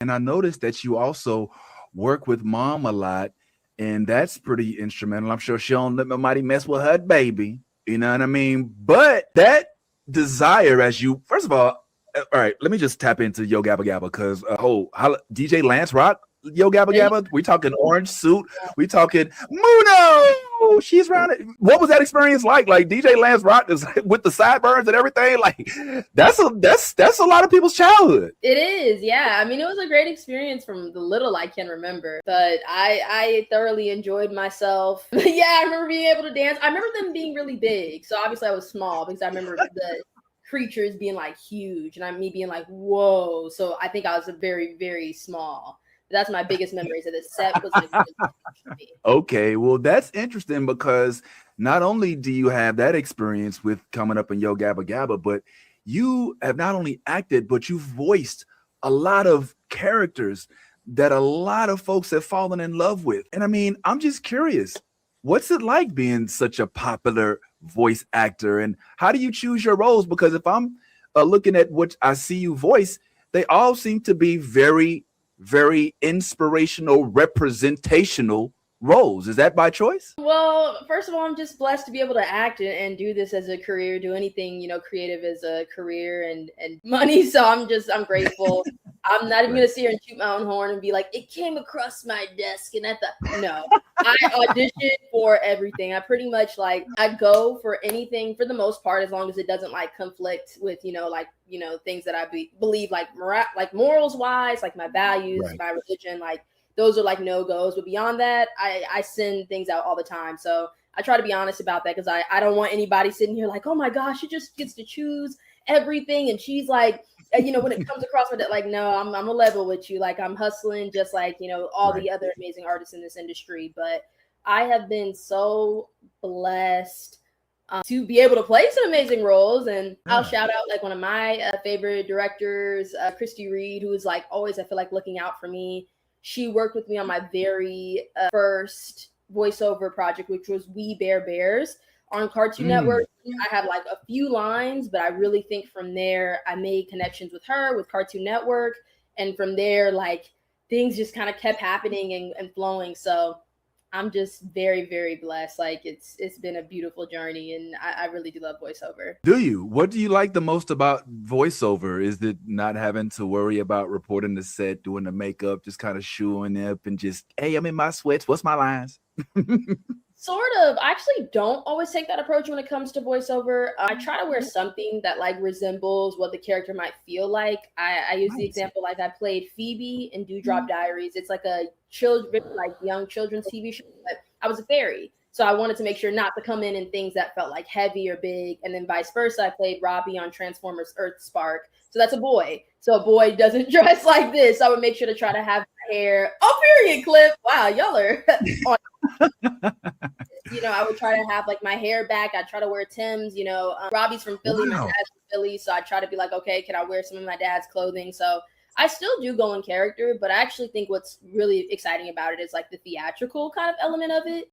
And I noticed that you also work with mom a lot, and that's pretty instrumental. I'm sure she don't let nobody mess with her baby. You know what I mean? But that desire, as you first of all right, let me just tap into Yo Gabba Gabba because DJ Lance Rock, Yo Gabba Yeah, Gabba. We talking orange suit. We talking Muno. She's around it. What was that experience like? Like DJ Lance Rock is with the sideburns and everything. Like that's a lot of people's childhood. it is. Yeah. I mean, it was a great experience from the little I can remember, but I thoroughly enjoyed myself. Yeah, I remember being able to dance. I remember them being really big. So obviously I was small because I remember the creatures being like huge and me being like, whoa. So I think I was a very, very small. That's my biggest memories of this set was like really huge for me. Okay, well, that's interesting because not only do you have that experience with coming up in Yo Gabba Gabba, but you have not only acted, but you've voiced a lot of characters that a lot of folks have fallen in love with. And I mean, I'm just curious, what's it like being such a popular voice actor, and how do you choose your roles? Because if I'm looking at what I see you voice, they all seem to be very, very inspirational, representational roles. Is that by choice? Well, first of all, I'm just blessed to be able to act and do this as a career, do anything, creative as a career and money. So I'm grateful. I'm not even Right. gonna sit here and shoot my own horn and be like, it came across my desk and at the no. I audition for everything. I pretty much I go for anything for the most part, as long as it doesn't like conflict with, things that believe like like morals wise, like my values, Right. my religion, like those are like no goes. But beyond that, I send things out all the time. So I try to be honest about that because I don't want anybody sitting here like, oh my gosh, she just gets to choose everything. And she's like, when it comes across with it, like, no, I'm a level with you. Like I'm hustling just like, all Right. the other amazing artists in this industry. But I have been so blessed to be able to play some amazing roles. And I'll Yeah. shout out like one of my favorite directors, Christy Reed, who is like always, I feel like, looking out for me. She worked with me on my very first voiceover project, which was We Bear Bears on Cartoon Mm. Network. I have like a few lines, but I really think from there I made connections with her, with Cartoon Network. And from there, like things just kind of kept happening and flowing. So I'm just very, very blessed. Like it's been a beautiful journey, and I really do love voiceover. Do you? What do you like the most about voiceover? Is it not having to worry about reporting the set, doing the makeup, just kind of shooing up and just, hey, I'm in my sweats. What's my lines? Sort of. I actually don't always take that approach when it comes to voiceover. I try to wear something that like resembles what the character might feel like. I use the Nice. example like I played Phoebe in Dewdrop Diaries. It's like a children like young children's TV show, but I was a fairy. So I wanted to make sure not to come in things that felt like heavy or big, and then vice versa. I played Robbie on Transformers Earth Spark, so that's a boy. So a boy doesn't dress like this. So I would make sure to try to have my hair. Oh, period clip. Wow, y'all are on. I would try to have like my hair back. I try to wear Tim's. Robbie's from Philly. My Wow. dad's from Philly, so I try to be like, okay, can I wear some of my dad's clothing? So I still do go in character, but I actually think what's really exciting about it is like the theatrical kind of element of it.